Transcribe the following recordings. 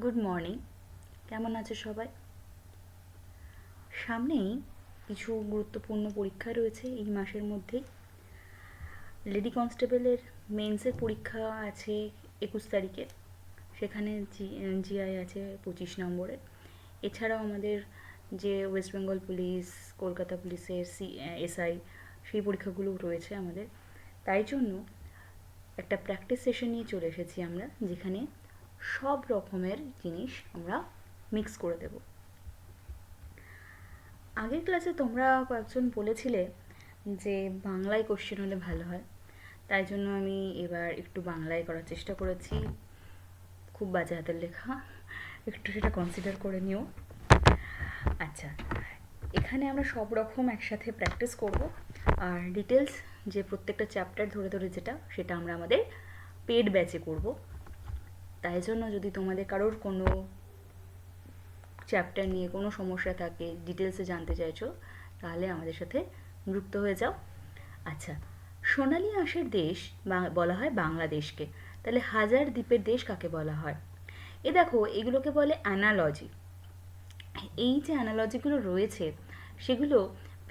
Good morning. কেমন আছো সবাই? সামনেই কিছু গুরুত্বপূর্ণ পরীক্ষা রয়েছে এই মাসের মধ্যেই। লেডি কনস্টেবলের মেন্সের পরীক্ষা আছে 21 তারিখে। সেখানে জিআই আছে 25 নম্বরের। এছাড়াও আমাদের যে ওয়েস্ট বেঙ্গল পুলিশ, কলকাতা পুলিশের এসআই, সেই পরীক্ষাগুলো রয়েছে আমাদের। তাই জন্য একটা প্র্যাকটিস সেশন নিয়ে চলে এসেছি আমরা, যেখানে সব রকমের জিনিস আমরা মিক্স করে দেব। আগের ক্লাসে তোমরা কয়েকজন বলেছিলে যে বাংলায় কোশ্চেন হলে ভালো হয়, তাই জন্য আমি এবার একটু বাংলায় করার চেষ্টা করেছি। খুব বাজে হাতের লেখা, একটু সেটা কনসিডার করে নিও। আচ্ছা, এখানে আমরা সব রকম একসাথে প্র্যাকটিস করব, আর ডিটেলস যে প্রত্যেকটা চ্যাপ্টার ধরে ধরে সেটা আমরা আমাদের পেড ব্যাচে করব। তাই জন্য যদি তোমাদের কারোর কোনো চ্যাপ্টার নিয়ে কোনো সমস্যা থাকে, ডিটেলসে জানতে চাইছো, তাহলে আমাদের সাথে যুক্ত হয়ে যাও। আচ্ছা, সোনালি আঁশের দেশ বলা হয় বাংলাদেশকে, তাহলে হাজার দ্বীপের দেশ কাকে বলা হয়? দেখো, এগুলোকে বলে অ্যানালজি। এই যে অ্যানালজিগুলো রয়েছে, সেগুলো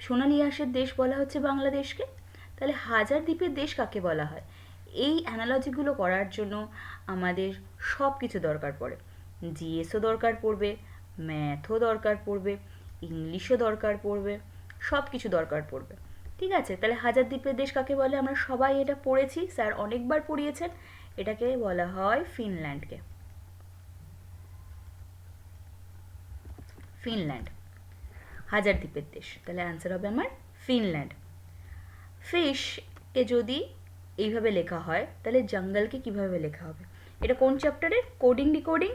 সোনালি আঁশের দেশ বলা হচ্ছে বাংলাদেশকে, তাহলে হাজার দ্বীপের দেশ কাকে বলা হয়? এই অ্যানালজিগুলো করার জন্য আমাদের সব কিছু দরকার পড়ে। জিএসও দরকার পড়বে, ম্যাথও দরকার পড়বে, ইংলিশও দরকার পড়বে, সব কিছু দরকার পড়বে। ঠিক আছে, তাহলে হাজার দ্বীপের দেশ কাকে বলে? আমরা সবাই এটা পড়েছি, স্যার অনেকবার পড়িয়েছেন। এটাকে বলা হয় ফিনল্যান্ডকে। ফিনল্যান্ড হাজার দ্বীপের দেশ, তাহলে অ্যান্সার হবে আমার ফিনল্যান্ড। ফিশকে যদি এইভাবে লেখা হয়, তাহলে জঙ্গলকে কিভাবে লেখা হবে? এটা কোন চ্যাপ্টারের? Coding decoding.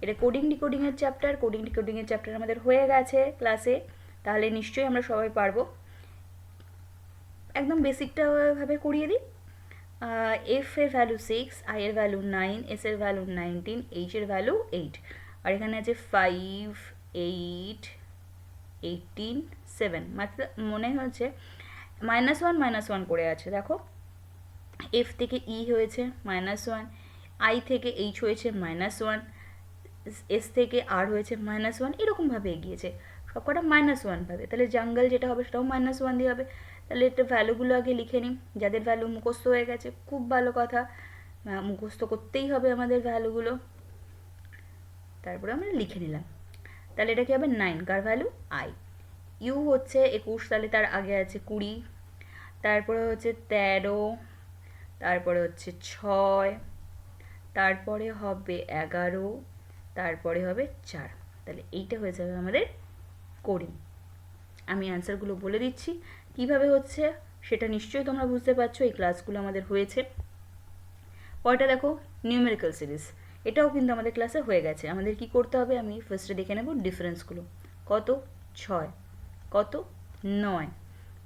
এটা কোডিং ডিকোডিংয়ের চ্যাপ্টার। কোডিং ডিকোডিংয়ের চ্যাপ্টার আমাদের হয়ে গেছে ক্লাসে, তাহলে নিশ্চয়ই আমরা সবাই পারবো। একদম বেসিকটা ভাবে করিয়ে দিই। এফ এর ভ্যালু 6, আই এর ভ্যালু 9, এস এর ভ্যালু 19, এইচ এর ভ্যালু 8, আর এখানে আছে 5, 8, 18, 7। মাত্র মনে হচ্ছে -1 করে আছে। দেখো, এফ থেকে ই হয়েছে -1, আই থেকে এইচ হয়েছে -1, এস থেকে আর হয়েছে -1, এরকমভাবে এগিয়েছে সব কটা -1 ভাবে। তাহলে জঙ্গল যেটা হবে সেটাও -1 দিয়ে হবে। তাহলে এটা ভ্যালুগুলো আগে লিখে নিই। যাদের ভ্যালু মুখস্থ হয়ে গেছে, খুব ভালো কথা, মুখস্থ করতেই হবে আমাদের ভ্যালুগুলো। তারপরে আমরা লিখে নিলাম। তাহলে এটা কি হবে? 9, কার ভ্যালু? আই। ইউ হচ্ছে 21, তাহলে তার আগে আছে 20, তারপরে হচ্ছে 13, তারপরে হচ্ছে 6, তারপরে হবে 11, তারপরে হবে 4। তাহলে এইটা হয়ে যাবে আমাদের কোডিং। আমি অ্যান্সারগুলো বলে দিচ্ছি কিভাবে হচ্ছে, সেটা নিশ্চয়ই তোমরা বুঝতে পারছো, এই ক্লাসগুলো আমাদের হয়েছে। পরটা দেখো, নিউমেরিক্যাল সিরিজ। এটাও কিন্তু আমাদের ক্লাসে হয়ে গেছে। আমাদের কি করতে হবে? আমি ফার্স্টে দেখে নেব ডিফারেন্সগুলো। কত? 6। কত? 9।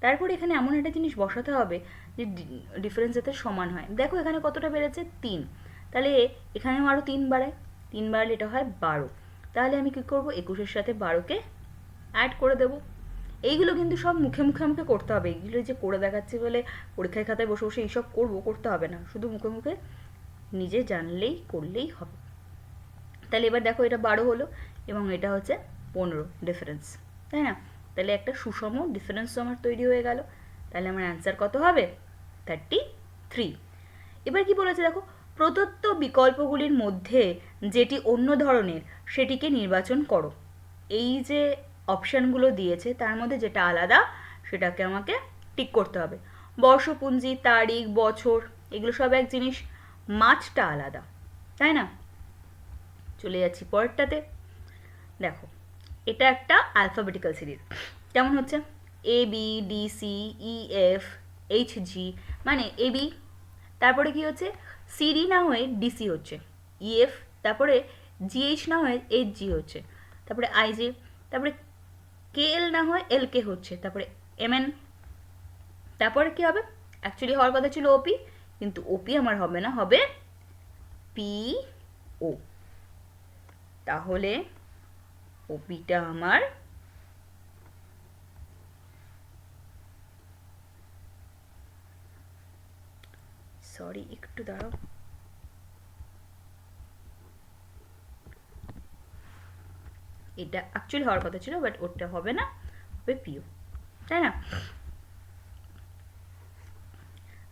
তারপর এখানে এমন একটা জিনিস বসাতে হবে যে ডিফারেন্স যাতে সমান হয়। দেখো এখানে কতটা বেড়েছে? 3। তাহলে এখানেও আরও 3 বাড়ায়, 3 বাড়লে এটা হয় 12। তাহলে আমি কী করবো? 21-এর সাথে 12কে অ্যাড করে দেবো। এইগুলো কিন্তু সব মুখে মুখে আমাকে করতে হবে। এইগুলো যে করে দেখাচ্ছি বলে পরীক্ষায় খাতায় বসে বসে এইসব করতে হবে না, শুধু মুখে মুখে নিজে জানলেই করলেই হবে। তাহলে এবার দেখো, এটা 12 হলো এবং এটা হচ্ছে 15 ডিফারেন্স, তাই না? তাহলে একটা সুষম ডিফারেন্স আমার তৈরি হয়ে গেল। তাহলে আমার অ্যান্সার কত হবে? 33। এবার কি বলেছে দেখো, প্রদত্ত বিকল্পগুলির মধ্যে যেটি অন্য ধরনের সেটিকে নির্বাচন করো। এই যে অপশানগুলো দিয়েছে তার মধ্যে যেটা আলাদা সেটাকে আমাকে টিক করতে হবে। বর্ষপঞ্জি, তারিখ, বছর, এগুলো সব এক জিনিস, মাছটা আলাদা, তাই না? চলে যাচ্ছি পরেরটাতে। দেখো, এটা একটা অ্যালফাবেটিক্যাল সিরিজ। কেমন হচ্ছে? A B D C E F H G, মানে এ বি, তারপরে কি হচ্ছে? সিডি না হয়ে ডিসি হচ্ছে, ইএফ, তারপরে জিএইচ না হয়ে এইচ জি হচ্ছে, তারপরে আইজে, তারপরে কে এল না হয় এল কে হচ্ছে, তারপরে এম এন, তারপরে কি হবে? অ্যাকচুয়ালি হওয়ার কথা ছিল ওপি, কিন্তু ওপি আমার হবে না, হবে পি ও। তাহলে ওপিটা আমার সরি একটু দাঁড়াও, এটা অ্যাকচুয়ালি হওয়ার কথা ছিল, বাট ওটা হবে না, হবে পিও, তাই না?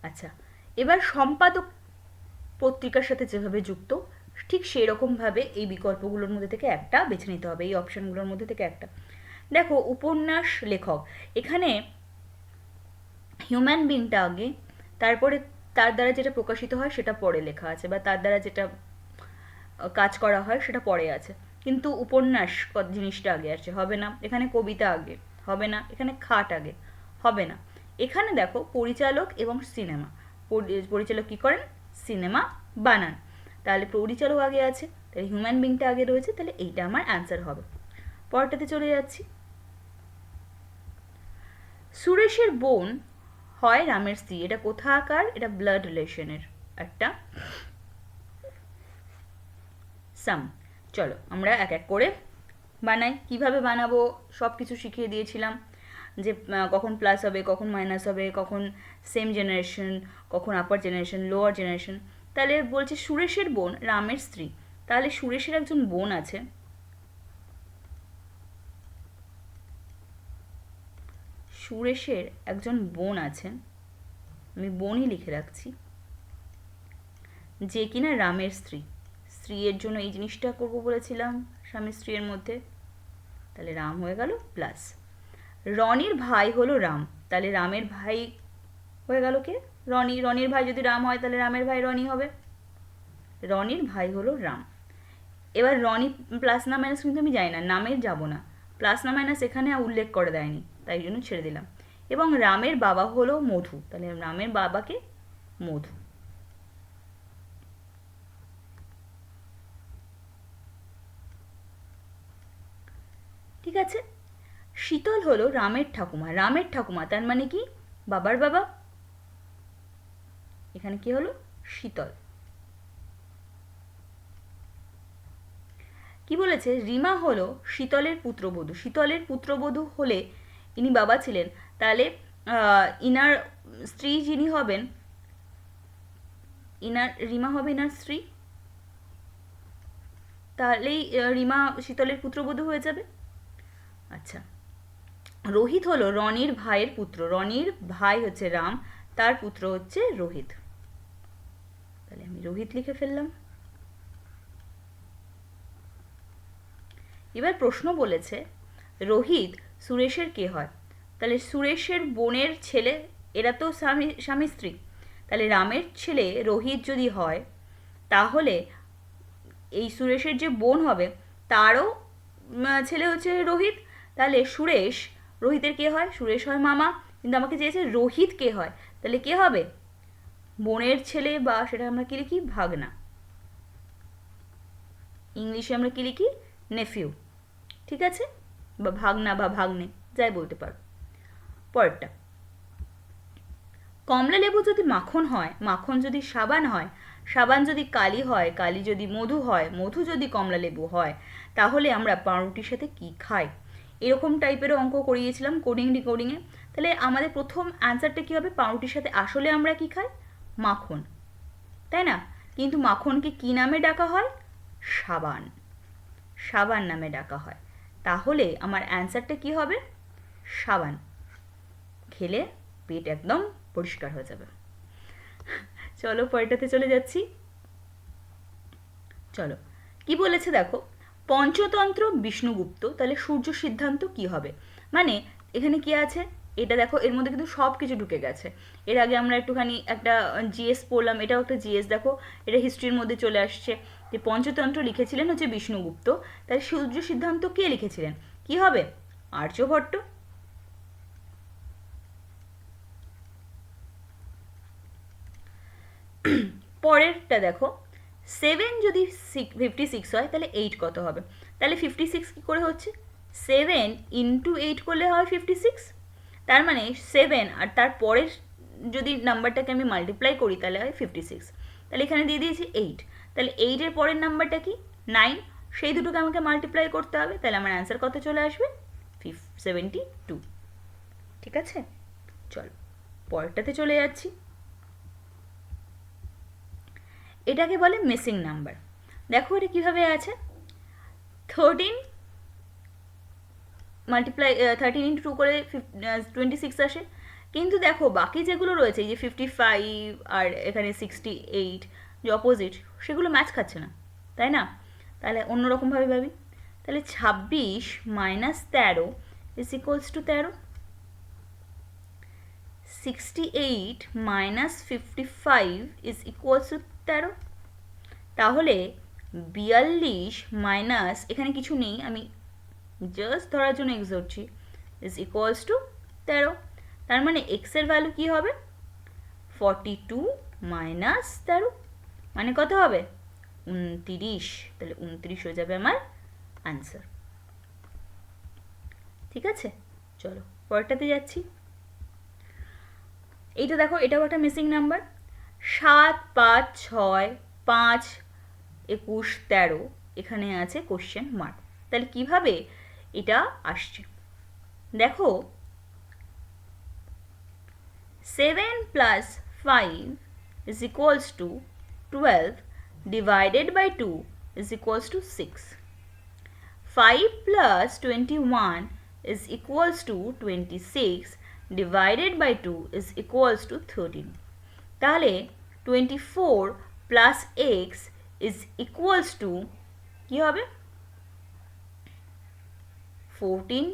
আচ্ছা, এবার সম্পাদক পত্রিকার সাথে যেভাবে যুক্ত, ঠিক সেই রকমভাবে এই বিকল্পগুলোর মধ্যে থেকে একটা বেছে নিতে হবে, এই অপশানগুলোর মধ্যে থেকে একটা। দেখো, উপন্যাস লেখক, এখানে হিউম্যান বিংটা আগে, তারপরে তার দ্বারা যেটা প্রকাশিত হয় সেটা পরে লেখা আছে, বা তার দ্বারা যেটা কাজ করা হয় সেটা পরে আছে। কিন্তু উপন্যাস জিনিসটা আগে আসছে, হবে না। এখানে কবিতা আগে, হবে না। এখানে খাট আগে, হবে না। এখানে দেখো পরিচালক এবং সিনেমা, পরিচালক কি করেন? সিনেমা বানান। তাহলে পরিচালক আগে আছে, তাহলে হিউম্যান বিংটা আগে রয়েছে, তাহলে এইটা আমার অ্যান্সার হবে। পরটাতে চলে যাচ্ছি। সুরেশের বোন হয় রামের স্ত্রী, এটা কোথাকার? এটা ব্লাড রিলেশনের একটা সাম। চলো আমরা এক এক করে বানাই। কিভাবে বানাবো সব কিছু শিখিয়ে দিয়েছিলাম, যে কখন প্লাস হবে, কখন মাইনাস হবে, কখন সেম জেনারেশন, কখন আপার জেনারেশন, লোয়ার জেনারেশন। তাহলে বলছে সুরেশের বোন রামের স্ত্রী, তাহলে সুরেশের একজন বোন আছে, সুরেশের একজন বোন আছে, আমি বোনই লিখে রাখছি, যে কিনা রামের স্ত্রী। স্ত্রীর জন্য এই জিনিসটা করবো বলেছিলাম স্বামী স্ত্রীর মধ্যে, তাহলে রাম হয়ে গেল প্লাস। রনির ভাই হলো রাম, তাহলে রামের ভাই হয়ে গেল কে? রনি। রনির ভাই যদি রাম হয় তাহলে রামের ভাই রনি হবে। রনির ভাই হলো রাম। এবার রনি প্লাস না মাইনাস কিন্তু আমি জানি না, নামের যাব না, প্লাস না মাইনাস এখানে উল্লেখ করে দেয়নি, তাই জন্য ছেড়ে দিলাম। এবং রামের বাবা হলো মধু, তাহলে রামের বাবাকে মধু। ঠিক আছে। শীতল হলো রামের ঠাকুমা, রামের ঠাকুমা তার মানে কি? বাবার বাবা। এখানে কি হলো? শীতল। কি বলেছে? রিমা হলো শীতলের পুত্রবধূ। শীতলের পুত্রবধূ হলে ইনি বাবা ছিলেন, তাহলে ইনার স্ত্রী যিনি হবেন, ইনার রিমা হবে ইনার স্ত্রী, তাহলেই রিমা শীতলের পুত্রবধূ হয়ে যাবে। আচ্ছা, রোহিত হলো রনির ভাইয়ের পুত্র, রনির ভাই হচ্ছে রাম, তার পুত্র হচ্ছে রোহিত, তাহলে আমি রোহিত লিখে ফেললাম। এবার প্রশ্ন বলেছে রোহিত সুরেশের কে হয়? তাহলে সুরেশের বোনের ছেলে, এরা তো স্বামী স্ত্রী, তাহলে রামের ছেলে রোহিত যদি হয়, তাহলে এই সুরেশের যে বোন হবে তারও ছেলে হচ্ছে রোহিত, তাহলে সুরেশ রোহিতের কে হয়? সুরেশ হয় মামা, কিন্তু আমাকে চেয়েছে রোহিত কে হয়, তাহলে কে হবে? বোনের ছেলে, বা সেটা আমরা কি লিখি? ভাগনা। ইংলিশে আমরা কি লিখি? নেফিউ। ঠিক আছে, বা ভাগনা বা ভাগ্নে, যাই বলতে পারো। পরেরটা, কমলা লেবু যদি মাখন হয়, মাখন যদি সাবান হয়, সাবান যদি কালি হয়, কালি যদি মধু হয়, মধু যদি কমলা লেবু হয়, তাহলে আমরা পাউরুটির সাথে কি খাই? এরকম টাইপেরও অঙ্ক করিয়েছিলাম কোডিং ডিকোডিংয়ে। তাহলে আমাদের প্রথম অ্যান্সারটা কী হবে? পাউরুটির সাথে আসলে আমরা কি খাই? মাখন, তাই না? কিন্তু মাখনকে কি নামে ডাকা হয়? সাবান, সাবান নামে ডাকা হয়। তাহলে আমার অ্যান্সারটা কি হবে? সাবান। খেলে পেট একদম পরিষ্কার হয়ে যাবে। চলো পরেরটাতে চলে যাচ্ছি। চলো, কি বলেছে দেখো, পঞ্চতন্ত্র বিষ্ণুগুপ্ত, তাহলে সূর্য সিদ্ধান্ত কি হবে? মানে এখানে কি আছে এটা দেখো, এর মধ্যে কিন্তু সব কিছু ঢুকে গেছে। এর আগে আমরা একটুখানি একটা জিএস পড়লাম, এটাও একটা জিএস, দেখো এটা হিস্ট্রির মধ্যে চলে আসছে। যে পঞ্চতন্ত্র লিখেছিলেন হচ্ছে বিষ্ণুগুপ্ত, তাহলে সূর্য সিদ্ধান্ত কে লিখেছিলেন? কি হবে? আর্যভট্ট। পরেরটা দেখো, 7 যদি 56 হয় তাহলে 8 কত হবে? তাহলে 56 কী করে হচ্ছে? 7 ইন্টু 8 করলে হয় 56, তার মানে 7 আর তার পরের যদি নাম্বারটাকে আমি মাল্টিপ্লাই করি তাহলে হয় 56। তাহলে এখানে দিয়ে দিয়েছি 8, তাহলে 8-এর পরের নাম্বারটা কি? 9, সেই দুটোকে আমাকে মাল্টিপ্লাই করতে হবে, তাহলে আমার অ্যান্সার কত চলে আসবে? 72। ঠিক আছে, চলো পরেরটাতে চলে যাচ্ছি। এটাকে বলে মিসিং নাম্বার। দেখো এটা কীভাবে আছে, 13 মাল্টিপ্লাই 13 ইন্টু 2 করে 26 আসে। কিন্তু দেখো বাকি যেগুলো রয়েছে এই যে 55 আর এখানে 68 যে অপোজিট, সেগুলো ম্যাচ খাচ্ছে না, তাই না? তাহলে অন্যরকমভাবে ভাবি, তাহলে 26 minus 13 is equals two 13, 68 minus 55 is equals two 13। তাহলে 42 মাইনাস, এখানে কিছু নেই, আমি জাস্ট ধরার জন্য এক্স ধরছি, ইজ ইকুয়ালস টু 13। তার মানে এক্স এর ভ্যালু কি হবে? 42 মাইনাস 13, মানে কত হবে? 29। তাহলে 29 হয়ে যাবে আমার আনসার। ঠিক আছে, চলো পরেরটাতে যাচ্ছি। এইটা দেখো, এটাও একটা মিসিং নাম্বার। 7, 5, 6, 5, 21, 13, এখানে আছে কোশ্চেন মার্ক। তাহলে কিভাবে এটা আসছে দেখো, 7 plus 5 is equals to 12 divided by 2 is equals to 6. 5 plus 21 is equals to 26 divided by 2 is equals to 13. তাহলে 24 plus x is equals to কি হবে? 14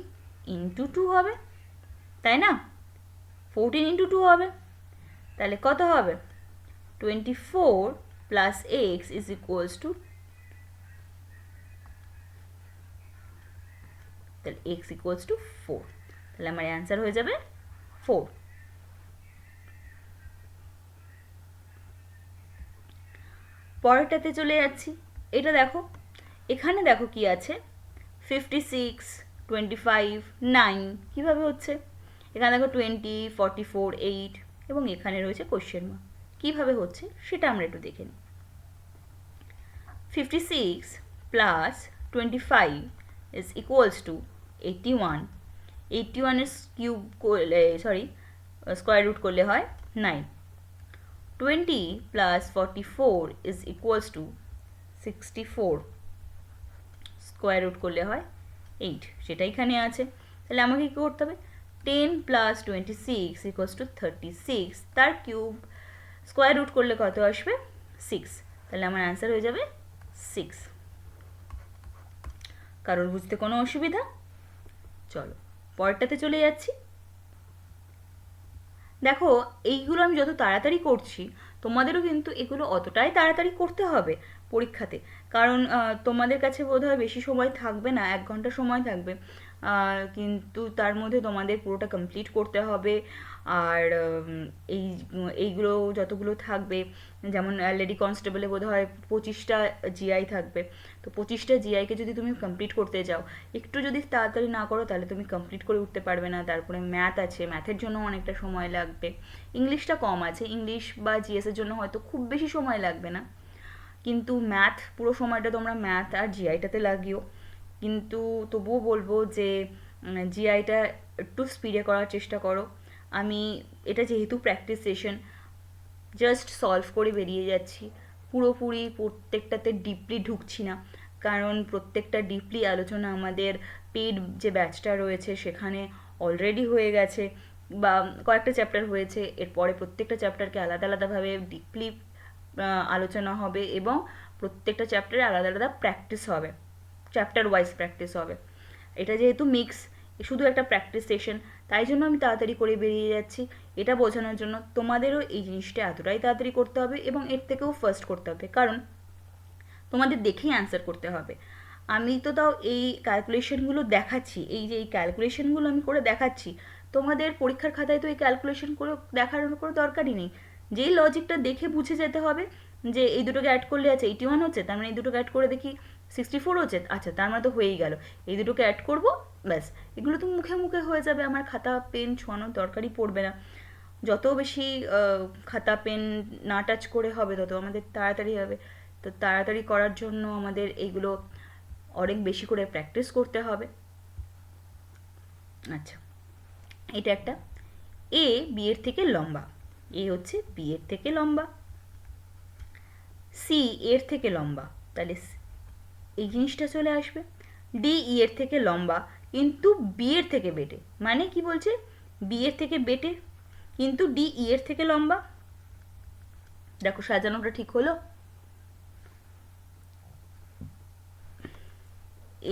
into 2 হবে, তাই না? 14 into 2 হবে, তাহলে কত হবে? 24 plus x is equals to, তাহলে x equals to 4, তাহলে আমার অ্যান্সার হয়ে যাবে 4। পরেরটাতে চলে যাচ্ছি। এটা দেখো, এখানে দেখো কি আছে, 56, 25, 9 কীভাবে হচ্ছে? এখানে দেখো 20, 44, 8 এবং এখানে রয়েছে কোশ্চেন মার্ক। কীভাবে হচ্ছে সেটা আমরা একটু দেখে নিই। 56 প্লাস 25 ইজ ইকুয়ালস টু 81। 81 এর কিউব করলে, সরি, স্কোয়ার রুট করলে হয় 9। 20 plus 44 is equals to 64, square root করলে হয় 8, সেটা এখানে আছে। তাহলে আমাকে কী করতে হবে? 10 plus 26 equals to 36, তার কিউব স্কোয়ার রুট করলে কত আসবে? 6, তাহলে আমার অ্যান্সার হয়ে যাবে 6। কারোর বুঝতে কোনো অসুবিধা? চলো পরেরটাতে চলে যাচ্ছি। দেখো, এইগুলো আমি যত তাড়াতাড়ি করছি, তোমাদেরও কিন্তু এগুলো অতটাই তাড়াতাড়ি করতে হবে পরীক্ষাতে, কারণ তোমাদের কাছে বোধহয় বেশি সময় থাকবে না, 1 ঘন্টা সময় থাকবে, কিন্তু তার মধ্যে তোমাদের পুরোটা কমপ্লিট করতে হবে। আর এইগুলো যতগুলো থাকবে, যেমন লেডি কনস্টেবলে বোধহয় 25টা জিআই থাকবে, তো 25টা জিআইকে যদি তুমি কমপ্লিট করতে যাও, একটু যদি তাড়াতাড়ি না করো তাহলে তুমি কমপ্লিট করে উঠতে পারবে না। তারপরে ম্যাথ আছে, ম্যাথের জন্য অনেকটা সময় লাগবে। ইংলিশটা কম আছে, ইংলিশ বা জিএসের জন্য হয়তো খুব বেশি সময় লাগবে না, কিন্তু ম্যাথ পুরো সময়টা তোমরা ম্যাথ আর জিআইটাতে লাগিও। কিন্তু তবুও বলবো যে জিআইটা একটু স্পিডে করার চেষ্টা করো। আমি এটা যেহেতু প্র্যাকটিস সেশন, জাস্ট সলভ করে বেরিয়ে যাচ্ছি, পুরোপুরি প্রত্যেকটাতে ডিপলি ঢুকছি না, কারণ প্রত্যেকটা ডিপলি আলোচনা আমাদের পেড যে ব্যাচটা রয়েছে সেখানে অলরেডি হয়ে গেছে, বা কয়েকটা চ্যাপ্টার হয়েছে, এরপরে প্রত্যেকটা চ্যাপ্টারকে আলাদা আলাদাভাবে ডিপলি আলোচনা হবে এবং প্রত্যেকটা চ্যাপ্টারে আলাদা আলাদা প্র্যাকটিস হবে, চ্যাপ্টার ওয়াইজ প্র্যাকটিস হবে। এটা যেহেতু মিক্স, শুধু একটা প্র্যাকটিস সেশন, তাই জন্য আমি তাড়াতাড়ি করে বেরিয়ে যাচ্ছি, এটা বোঝানোর জন্য তোমাদেরও এই জিনিসটা এতটাই তাড়াতাড়ি করতে হবে এবং এর থেকেও ফার্স্ট করতে হবে, কারণ তোমাদের দেখেই অ্যান্সার করতে হবে। আমি তো তাও এই ক্যালকুলেশনগুলো দেখাচ্ছি, এই যে এই ক্যালকুলেশনগুলো আমি করে দেখাচ্ছি, তোমাদের পরীক্ষার খাতায় তো এই ক্যালকুলেশন করে দেখার কোনো দরকারই নেই। যেই লজিকটা দেখে বুঝে যেতে হবে যে এই দুটোকে অ্যাড করলে আছে 81 হচ্ছে, তার মানে এই দুটোকে অ্যাড করে দেখি 64 হচ্ছে, আচ্ছা তার মানে তো হয়েই গেল, এই দুটোকে অ্যাড করবো, ব্যাস। এগুলো তো মুখে মুখে হয়ে যাবে, আমার খাতা পেন ছোঁয়ানোর দরকারই পড়বে না। যত বেশি খাতা পেন না টাচ করে হবে তত আমাদের তাড়াতাড়ি হবে। তো তাড়াতাড়ি করার জন্য আমাদের এইগুলো অনেক বেশি করে প্র্যাকটিস করতে হবে। আচ্ছা, এটা একটা, এ বি এর থেকে লম্বা, এ হচ্ছে বি এর থেকে লম্বা, সি এর থেকে লম্বা, তাহলে এই জিনিসটা চলে আসবে। ডি ই এর থেকে লম্বা, কিন্তু বি এর থেকে বেটে, মানে কি বলছে, বি এর থেকে বেটে কিন্তু ডি ই এর থেকে লম্বা। দেখো সাজানোটা ঠিক হলো,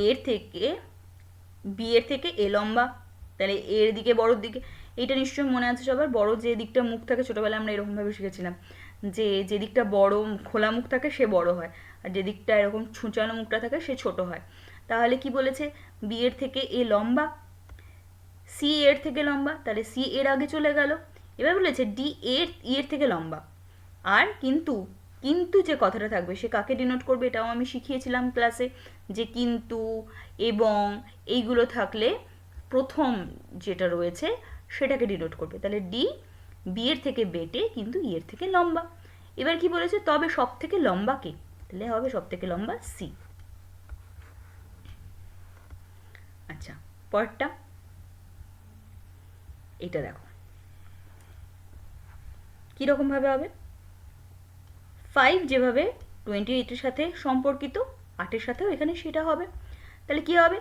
এর থেকে বি এর থেকে এ লম্বা, তাহলে এর দিকে বড়োর দিকে, এইটা নিশ্চয়ই মনে আছে সবার, বড় যে দিকটা মুখ থাকে, ছোটোবেলায় আমরা এরকমভাবে শিখেছিলাম যে যে দিকটা বড় খোলা মুখ থাকে সে বড় হয়, আর যে দিকটা এরকম ছুঁচানো মুখটা থাকে সে ছোট হয়। তাহলে কি বলেছে, বি এর থেকে এ লম্বা, সি এর থেকে লম্বা, তাহলে সি এর আগে চলে গেল। এবার বলেছে ডি এর ই এর থেকে লম্বা, আর কিন্তু কিন্তু যে কথাটা থাকবে সে কাকে ডিনোট করবে, এটাও আমি শিখিয়েছিলাম ক্লাসে, যে কিন্তু এবং এইগুলো থাকলে প্রথম যেটা রয়েছে সেটাকে ডিনোট করবে। তাহলে ডি বি এর থেকে বেটে কিন্তু ই এর থেকে লম্বা। এবার কি বলেছে, তবে সব থেকে লম্বা কে, তাহলে হবে সব থেকে লম্বা সি। আচ্ছা, পরেরটা এটা দেখো কীরকম ভাবে হবে। 5 যেভাবে 28-এর সাথে সম্পর্কিত, 8-এর সাথেও এখানে সেটা হবে। তাহলে কি হবে,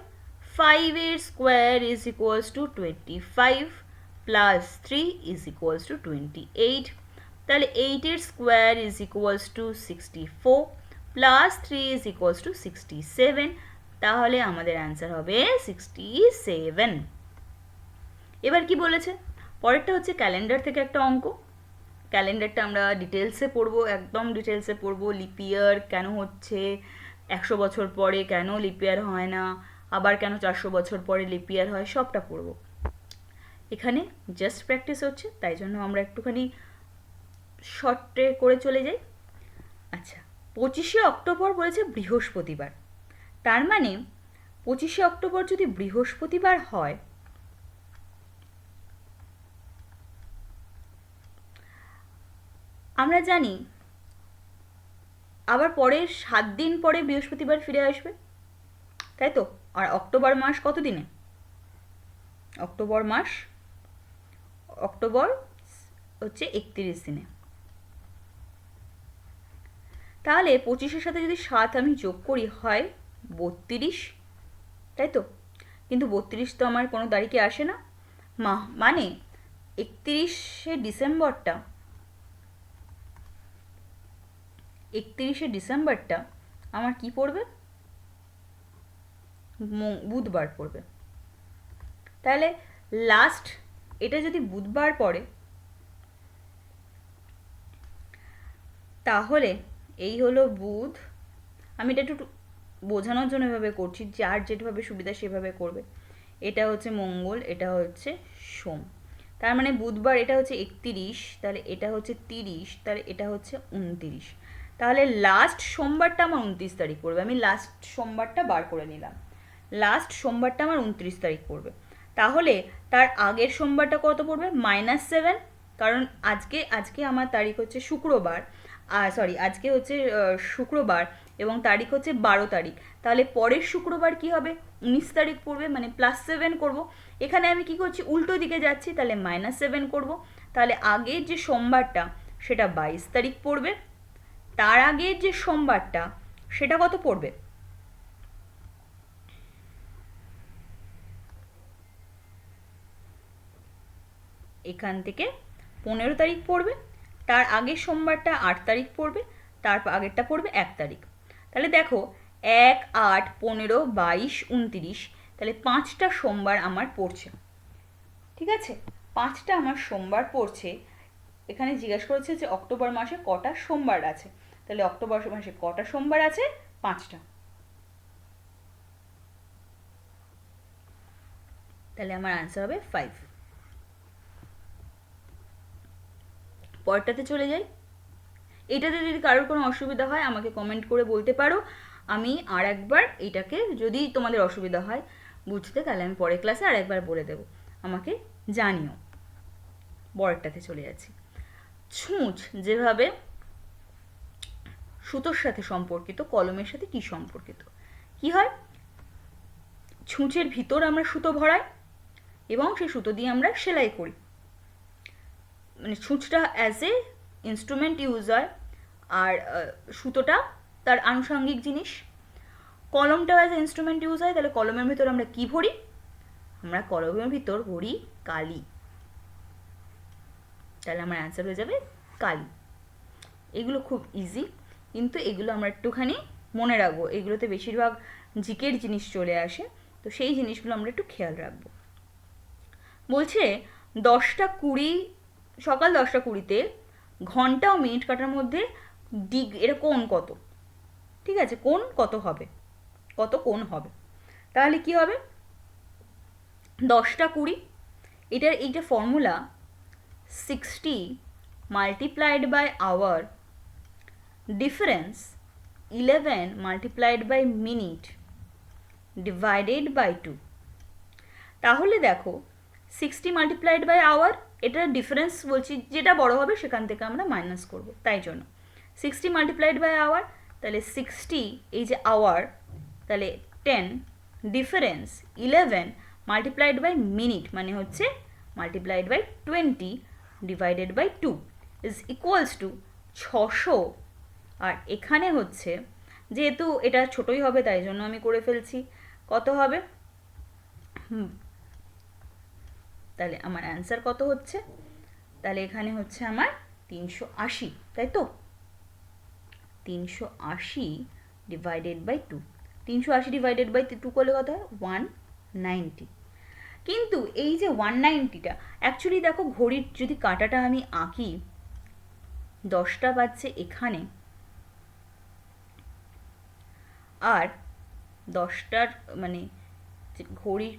5 এর square is equals two 25 plus 3 is equals two 28। তাহলে 8 এর square is equals two 64 plus 3 is equals two 67। তাহলে আমাদের অ্যান্সার হবে 67। এবার কি বলেছে, পরেরটা হচ্ছে ক্যালেন্ডার থেকে একটা অঙ্ক। ক্যালেন্ডারটা আমরা ডিটেলসে পড়বো, একদম ডিটেলসে পড়বো, লিপ ইয়ার কেন হচ্ছে, 100 বছর পরে কেন লিপ ইয়ার হয় না, আবার কেন 400 বছর পরে লিপ ইয়ার হয়, সবটা পড়বো। এখানে জাস্ট প্র্যাকটিস হচ্ছে, তাই জন্য আমরা একটুখানি শর্টে করে চলে যাই। আচ্ছা, 25শে অক্টোবর বলেছে বৃহস্পতিবার, তার মানে 25শে অক্টোবর যদি বৃহস্পতিবার হয়, আমরা জানি আবার পরের 7 দিন পরে বৃহস্পতিবার ফিরে আসবে, তাই তো। আর অক্টোবর মাস কত দিনে, অক্টোবর মাস, অক্টোবর হচ্ছে 31 দিনে। তাহলে 25-এর সাথে যদি 7 আমি যোগ করি হয় 32, তাই তো। কিন্তু 32 তো আমার কোনো তারিখে আসে না, মানে 31শে ডিসেম্বরটা আমার কি পড়বে, বুধবার পড়বে। তাহলে লাস্ট এটা যদি বুধবার পড়ে, তাহলে এই হলো বুধ, আমি এটা একটু বোঝানোর জন্য এভাবে করছি, যার যেভাবে সুবিধা সেভাবে করবে। এটা হচ্ছে মঙ্গল, এটা হচ্ছে সোম, তার মানে বুধবার এটা হচ্ছে 31, তাহলে এটা হচ্ছে 30, তাহলে এটা হচ্ছে 29। তাহলে লাস্ট সোমবারটা আমার 29 তারিখ পড়বে, আমি লাস্ট সোমবারটা বার করে নিলাম, লাস্ট সোমবারটা আমার 29 তারিখ পড়বে। তাহলে তার আগের সোমবারটা কত পড়বে, -7, কারণ আজকে আমার তারিখ হচ্ছে শুক্রবার, আজকে হচ্ছে শুক্রবার এবং তারিখ হচ্ছে 12 তারিখ, তাহলে পরের শুক্রবার কি হবে, 19 তারিখ পড়বে, মানে +7 করব। এখানে আমি কি করছি, উল্টো দিকে যাচ্ছি, তাহলে -7 করব। তাহলে আগের যে সোমবারটা সেটা 22 তারিখ পড়বে, তার আগের যে সোমবারটা সেটা কত পড়বে, এখান থেকে 15 তারিখ পড়বে, তার আগের সোমবারটা 8 তারিখ পড়বে, তার আগেরটা পড়বে 1 তারিখ। তাহলে দেখো 1, 8, 15, 22, 29, তাহলে 5টা সোমবার আমার পড়ছে, ঠিক আছে, 5টা আমার সোমবার পড়ছে। এখানে জিজ্ঞাসা করেছে যে অক্টোবর মাসে কটা সোমবার আছে, তাহলে অক্টোবর মাসে কটা সোমবার আছে, 5টা। তাহলে আমার আনসার হবে 5। পরেরটাতে চলে যাই। এটাতে যদি কারোর কোনো অসুবিধা হয় আমাকে কমেন্ট করে বলতে পারো, আমি আর একবার এটাকে, যদি তোমাদের অসুবিধা হয় বুঝতে, তাহলে আমি পরের ক্লাসে আর একবার বলে দেবো, আমাকে জানিও। পরেরটাতে চলে যাচ্ছি। ছুঁচ যেভাবে সুতোর সাথে সম্পর্কিত, কলমের সাথে কি সম্পর্কিত, কি হয়, ছুঁচের ভিতর আমরা সুতো ভরাই এবং সেই সুতো দিয়ে আমরা সেলাই করি, মানে ছুঁচটা অ্যাজ এ ইনস্ট্রুমেন্ট ইউজ হয়, আর সুতোটা তার আনুষঙ্গিক জিনিস। কলমটাও অ্যাজ এ ইনস্ট্রুমেন্ট ইউজ হয়, তাহলে কলমের ভিতর আমরা কি ভরি, আমরা কলমের ভিতর ভরি কালি, তাহলে আমার অ্যান্সার হয়ে যাবে কালি। এগুলো খুব ইজি, কিন্তু এগুলো আমরা একটুখানি মনে রাখবো, এগুলোতে বেশিরভাগ জিকের জিনিস চলে আসে, তো সেই জিনিসগুলো আমরা একটু খেয়াল রাখবো। বলছে 10:20, সকাল 10:20 ঘন্টা ও মিনিট কাটার মধ্যে এটা কোণ কত? ঠিক আছে, কোণ কত হবে, কত কোণ হবে? তাহলে কি হবে, 10:20 এইটা formula 60 multiplied by hour difference 11 multiplied by minute divided by 2। তাহলে দেখো 60 মাল্টিপ্লাইড বাই আওয়ার, এটার ডিফারেন্স বলছি, যেটা বড় হবে সেখান থেকে আমরা মাইনাস করব, তাই জন্য 60 মাল্টিপ্লাইড বাই আওয়ার, তাহলে 60 এই যে আওয়ার, তাহলে 10 ডিফারেন্স 11 মাল্টিপ্লাইড বাই মিনিট মানে হচ্ছে multiplied by 20 divided by 2 is equals to 600। আর এখানে হচ্ছে যেহেতু এটা ছোটই হবে তাই জন্য আমি করে ফেলছি, কত হবে, তাহলে আমার অ্যান্সার কত হচ্ছে, তাহলে এখানে হচ্ছে আমার 380, তাই তো? 380 ডিভাইডেড বাই 2, 380 ডিভাইডেড বাই 2 করলে কত হয় 190। কিন্তু এই যে 190টা অ্যাকচুয়ালি দেখো, ঘড়ির যদি কাঁটাটা আমি আঁকি, 10টা বাজছে এখানে, আর 10টার মানে ঘড়ির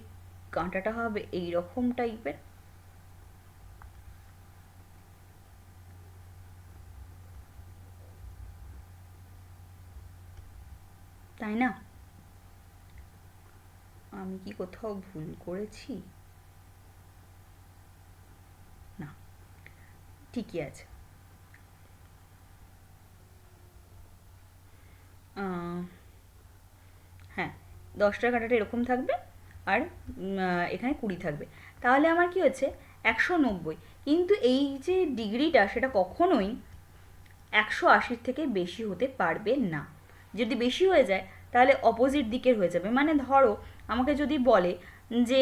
কাঁটাটা হবে এই রকম টাইপের, তাই না? আমি কি কোথাও ভুল করেছি? না, ঠিকই আছে। হ্যাঁ, 10টার কাঁটাটা এরকম থাকবে, আর এখানে 20 থাকবে, তাহলে আমার কি হচ্ছে 190। কিন্তু এই যে ডিগ্রিটা সেটা কখনোই 180 থেকে বেশি হতে পারবে না। যদি বেশি হয়ে যায় তাহলে অপোজিট দিকের হয়ে যাবে। মানে ধরো আমাকে যদি বলে যে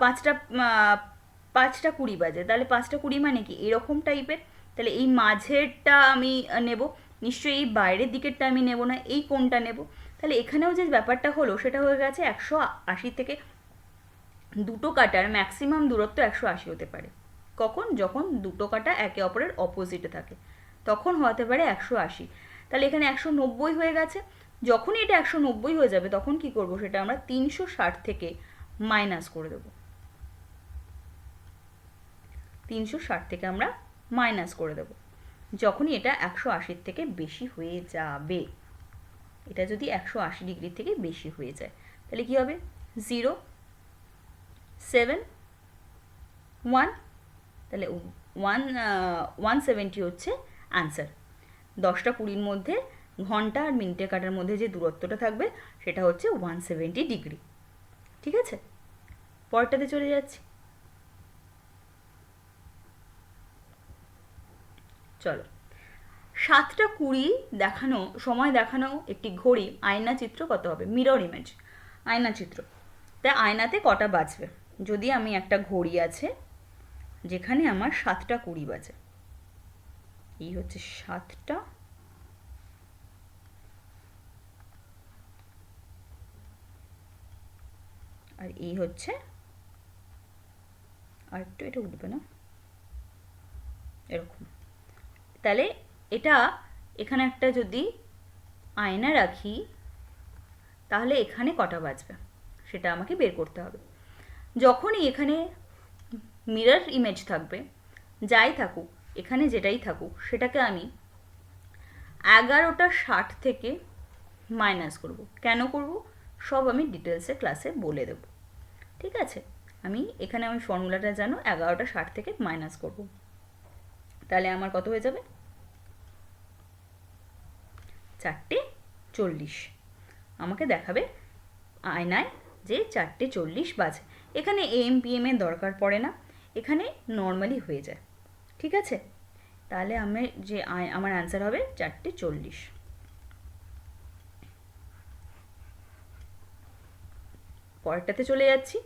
5:20 বাজে, তাহলে 5:20 মানে কি এরকম টাইপের, তাহলে এই মাঝেরটা আমি নেব, নিশ্চয়ই এই বাইরের দিকেরটা আমি নেব না, এই কোণটা নেব। তাহলে এখানেও যে ব্যাপারটা হলো সেটা হয়ে গেছে 180 থেকে দুটো কাটার ম্যাক্সিমাম দূরত্ব 180 হতে পারে। কখন? যখন দুটো কাটা একে অপরের অপোজিটে থাকে, তখন হতে পারে 180। তাহলে এখানে 190 হয়ে গেছে। যখনই এটা 190 হয়ে যাবে তখন কি করব, সেটা আমরা 360 থেকে মাইনাস করে দেব। 360 থেকে আমরা মাইনাস করে দেব যখনই এটা 180 থেকে বেশি হয়ে যাবে। এটা যদি 180 ডিগ্রি থেকে বেশি হয়ে যায় তাহলে কি হবে, 0 7 1, তাহলে 170 হচ্ছে অ্যান্সার। 10:20 মধ্যে ঘন্টা আর মিনিটের কাটার মধ্যে যে দূরত্বটা থাকবে সেটা হচ্ছে 170 ডিগ্রি। ঠিক আছে, পরেরটাতে চলে যাচ্ছি। চলো, 7:20 দেখানো সময় দেখানো একটি ঘড়ি আয়না চিত্র কত হবে, মিরর ইমেজ, আয়না চিত্র। তাই আয়নাতে কটা বাজবে, যদি আমি একটা ঘড়ি আছে যেখানে আমার 7:20 বাজে, এই হচ্ছে 7টা, আর এই হচ্ছে, আর একটু এটা উঠবে না এরকম, তাহলে এটা এখানে একটা যদি আয়না রাখি তাহলে এখানে কটা বাজবে সেটা আমাকে বের করতে হবে। যখনই এখানে মিরর ইমেজ থাকবে, যাই থাকুক এখানে যেটাই থাকুক সেটাকে আমি 11:60 থেকে মাইনাস করব। কেন করব সব আমি ডিটেলসে ক্লাসে বলে দেব। ঠিক আছে, এখানে আমি ফর্মুলাটা জানো, 11:60 থেকে মাইনাস করব, তাহলে আমার কত হয়ে যাবে 4:40। আমাকে দেখাবে আয়নায় যে 4:40 বাজে। এখানে AM PM এর দরকার পড়ে না, এখানে নর্মালি হয়ে যায়। ঠিক আছে, তাহলে আমার অ্যান্সার হবে 4:40। পরেরটাতে চলে যাচ্ছি।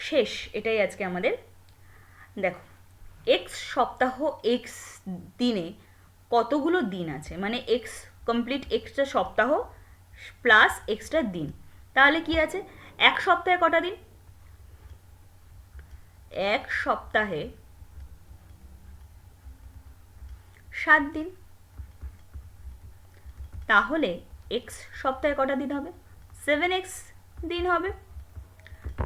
শেষ, এটাই আজকে আমাদের। দেখো, এক্স সপ্তাহ এক্স দিনে কতগুলো দিন আছে, মানে এক্স কমপ্লিট এক্সটা সপ্তাহ প্লাস এক্সটা দিন। তাহলে কি আছে, এক সপ্তাহে কটা দিন? এক সপ্তাহে 7 দিন। তাহলে এক্স সপ্তাহে কটা দিন হবে? 7x দিন হবে।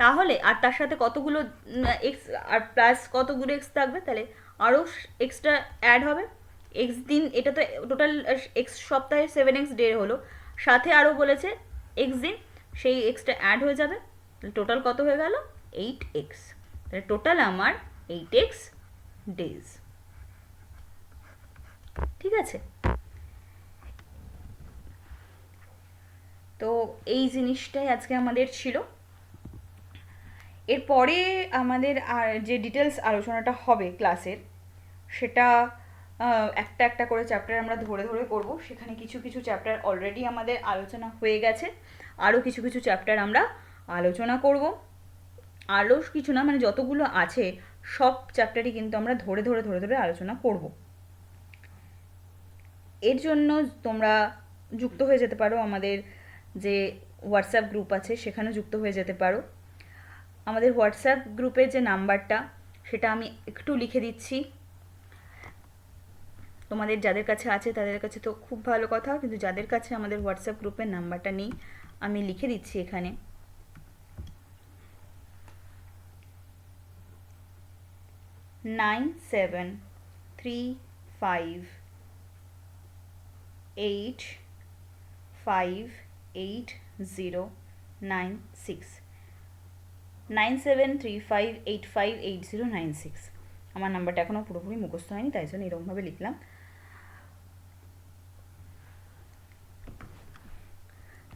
তাহলে আর তার সাথে কতগুলো এক্স আর প্লাস কতগুলো এক্স থাকবে, তাহলে আরও এক্সট্রা অ্যাড হবে। এক্স দিন, এটা তো টোটাল এক্স সপ্তাহে 7x ডে হলো, সাথে আরও বলেছে এক্স দিন, সেই এক্সটা অ্যাড হয়ে যাবে। টোটাল কত হয়ে গেল? 8x। তাহলে টোটাল আমার 8x ডেজ। ঠিক আছে, তো এই জিনিসটাই আজকে আমাদের ছিল। এরপরে আমাদের আর যে ডিটেলস আলোচনাটা হবে ক্লাসের, সেটা একটা একটা করে চ্যাপ্টার আমরা ধরে ধরে করব। সেখানে কিছু কিছু চ্যাপ্টার অলরেডি আমাদের আলোচনা হয়ে গেছে, আরও কিছু কিছু চ্যাপ্টার আমরা আলোচনা করব। আরও কিছু না, মানে যতগুলো আছে সব চ্যাপ্টারই কিন্তু আমরা ধরে ধরে ধরে ধরে আলোচনা করব। এর জন্য তোমরা যুক্ত হয়ে যেতে পারো আমাদের যে হোয়াটসঅ্যাপ গ্রুপ আছে, সেখানে যুক্ত হয়ে যেতে পারো। আমাদের হোয়াটসঅ্যাপ গ্রুপের যে নাম্বারটা, সেটা আমি একটু লিখে দিচ্ছি। তোমাদের যাদের কাছে আছে তাদের কাছে তো খুব ভালো কথা, কিন্তু যাদের কাছে আমাদের হোয়াটসঅ্যাপ গ্রুপের নাম্বারটা নেই, আমি লিখে দিচ্ছি এখানে। 9735858096 9735858096। আমার নাম্বারটা এখনও পুরোপুরি মুখস্থ হয়নি, তাই জন্য এরকমভাবে লিখলাম।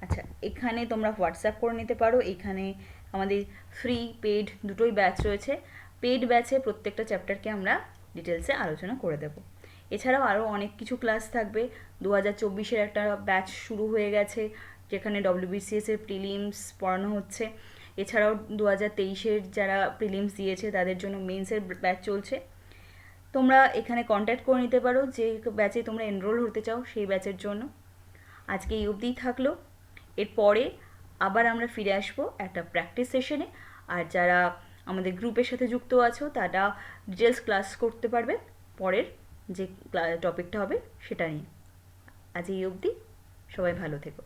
আচ্ছা, এখানে তোমরা হোয়াটসঅ্যাপ করে নিতে পারো। এখানে আমাদের ফ্রি পেড দুটোই ব্যাচ রয়েছে। পেড ব্যাচে প্রত্যেকটা চ্যাপ্টারকে আমরা ডিটেলসে আলোচনা করে দেবো। এছাড়াও আরও অনেক কিছু ক্লাস থাকবে। 2024-এর একটা ব্যাচ শুরু হয়ে গেছে, যেখানে WBCS-এর প্রিলিমস পড়ানো হচ্ছে। এছাড়াও 2023-এর যারা প্রিলিমস দিয়েছে তাদের জন্য মেন্সের ব্যাচ চলছে। তোমরা এখানে কন্ট্যাক্ট করে নিতে পারো যে ব্যাচে তোমরা এনরোল হতে চাও সেই ব্যাচের জন্য। আজকে এই অবধিই থাকলো। এরপরে আবার আমরা ফিরে আসবো একটা প্র্যাকটিস সেশনে। আর যারা আমাদের গ্রুপের সাথে যুক্ত আছো তারা ডিটেলস ক্লাস করতে পারবে পরের যে টপিকটা হবে সেটা নিয়ে। আজ এই অবধি, সবাই ভালো থেকো।